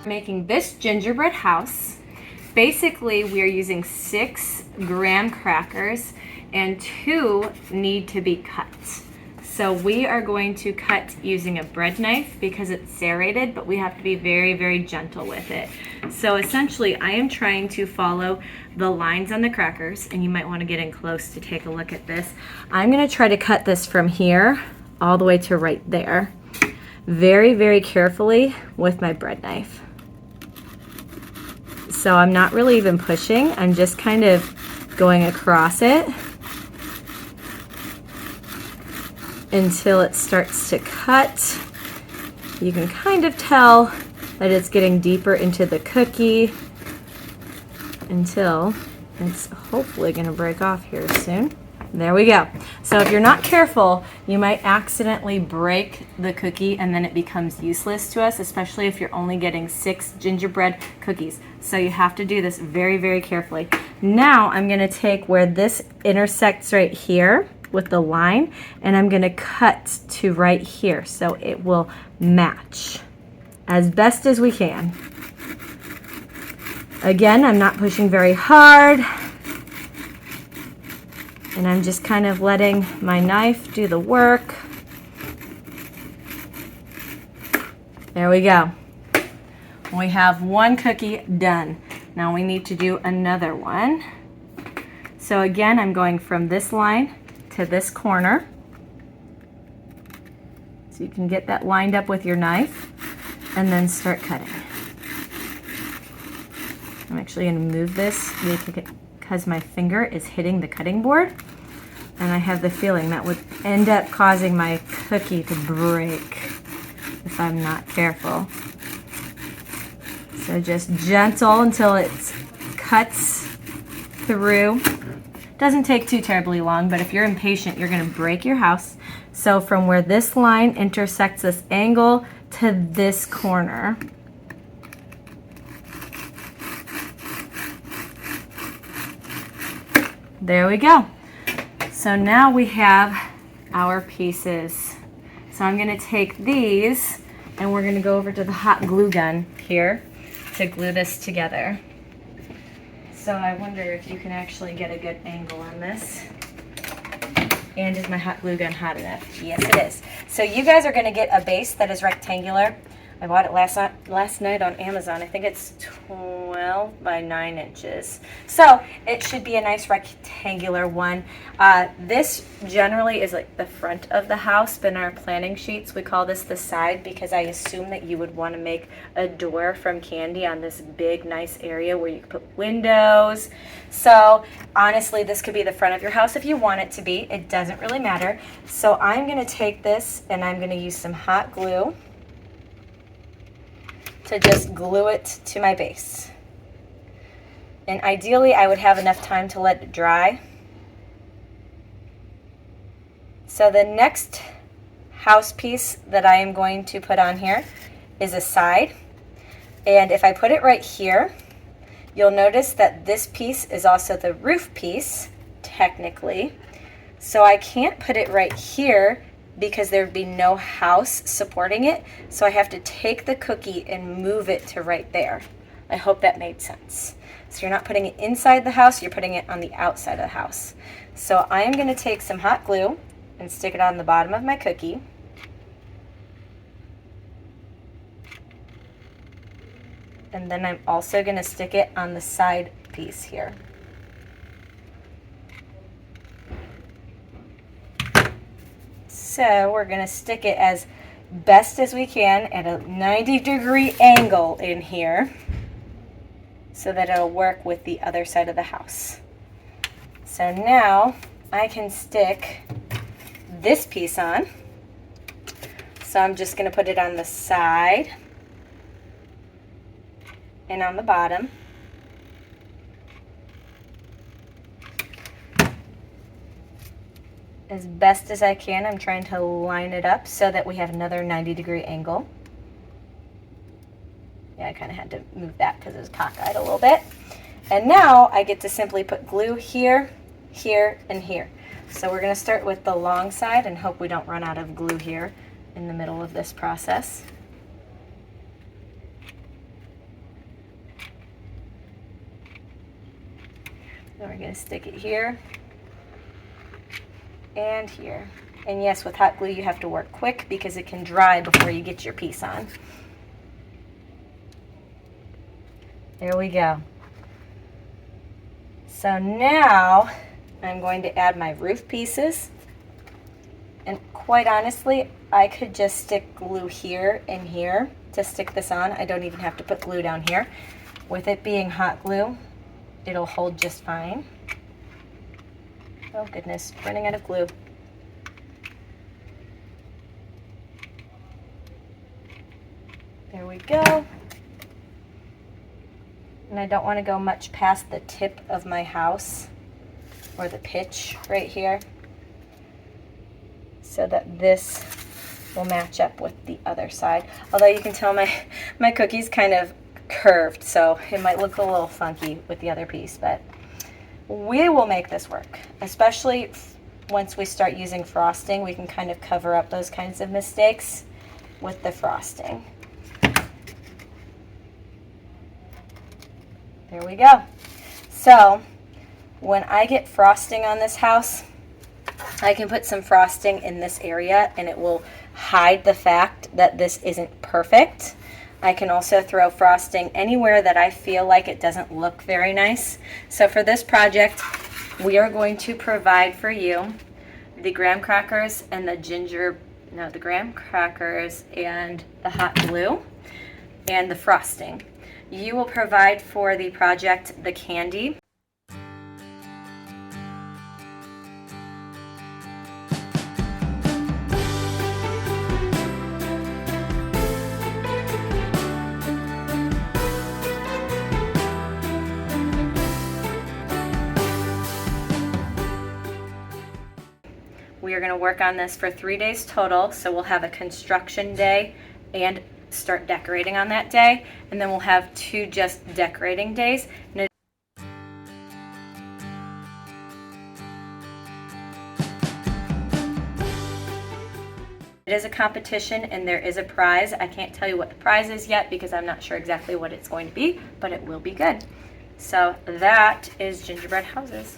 Making this gingerbread house. Basically, we are using 6 graham crackers and 2 need to be cut. So we are going to cut using a bread knife because it's serrated, but we have to be very, very gentle with it. So essentially, I am trying to follow the lines on the crackers, and you might want to get in close to take a look at this. I'm going to try to cut this from here all the way to right there. Very, very carefully with my bread knife. So I'm not really even pushing, I'm just kind of going across it until it starts to cut. You can kind of tell that it's getting deeper into the cookie until it's hopefully going to break off here soon. There we go. So if you're not careful, you might accidentally break the cookie and then it becomes useless to us, especially if you're only getting 6 gingerbread cookies. So you have to do this very, very carefully. Now I'm going to take where this intersects right here with the line, and I'm going to cut to right here so it will match as best as we can. Again, I'm not pushing very hard. And I'm just kind of letting my knife do the work. There we go. We have one cookie done. Now we need to do another one. So again, I'm going from this line to this corner. So you can get that lined up with your knife and then start cutting. I'm actually going to move this because my finger is hitting the cutting board, and I have the feeling that would end up causing my cookie to break if I'm not careful. So just gentle until it cuts through. Doesn't take too terribly long, but if you're impatient, you're going to break your house. So from where this line intersects this angle to this corner, there we go. So now we have our pieces. So I'm going to take these and we're going to go over to the hot glue gun here to glue this together. So I wonder if you can actually get a good angle on this. And is my hot glue gun hot enough? Yes, it is. So you guys are going to get a base that is rectangular. I bought it last night on Amazon. I think it's 12 by 9 inches. So it should be a nice rectangular one. This generally is like the front of the house, but in our planning sheets we call this the side because I assume that you would want to make a door from candy on this big nice area where you can put windows. So honestly, this could be the front of your house if you want it to be. It doesn't really matter. So I'm going to take this and I'm going to use some hot glue to just glue it to my base. And ideally I would have enough time to let it dry. So the next house piece that I am going to put on here is a side. And if I put it right here, you'll notice that this piece is also the roof piece, technically. So I can't put it right here because there would be no house supporting it. So I have to take the cookie and move it to right there. I hope that made sense. So you're not putting it inside the house, you're putting it on the outside of the house. So I am going to take some hot glue and stick it on the bottom of my cookie. And then I'm also going to stick it on the side piece here. So we're going to stick it as best as we can at a 90-degree angle in here so that it'll work with the other side of the house. So now I can stick this piece on. So I'm just going to put it on the side and on the bottom. As best as I can, I'm trying to line it up so that we have another 90-degree angle. Yeah, I kind of had to move that because it was cockeyed a little bit. And now I get to simply put glue here, here, and here. So we're going to start with the long side and hope we don't run out of glue here in the middle of this process. And we're going to stick it here and here. And yes, with hot glue you have to work quick because it can dry before you get your piece on. There we go. So now I'm going to add my roof pieces. And quite honestly, I could just stick glue here and here to stick this on. I don't even have to put glue down here. With it being hot glue, it'll hold just fine. Oh goodness, running out of glue. There we go. And I don't want to go much past the tip of my house, or the pitch right here, so that this will match up with the other side. Although you can tell my cookie's kind of curved, so it might look a little funky with the other piece, but we will make this work. Especially once we start using frosting, we can kind of cover up those kinds of mistakes with the frosting. There we go. So when I get frosting on this house, I can put some frosting in this area and it will hide the fact that this isn't perfect. I can also throw frosting anywhere that I feel like it doesn't look very nice. So for this project, we are going to provide for you the graham crackers and the graham crackers and the hot glue and the frosting. You will provide for the project the candy. We are going to work on this for 3 days total, so we'll have a construction day and start decorating on that day, and then we'll have 2 just decorating days. And it is a competition and there is a prize. I can't tell you what the prize is yet because I'm not sure exactly what it's going to be, but it will be good. So that is Gingerbread Houses.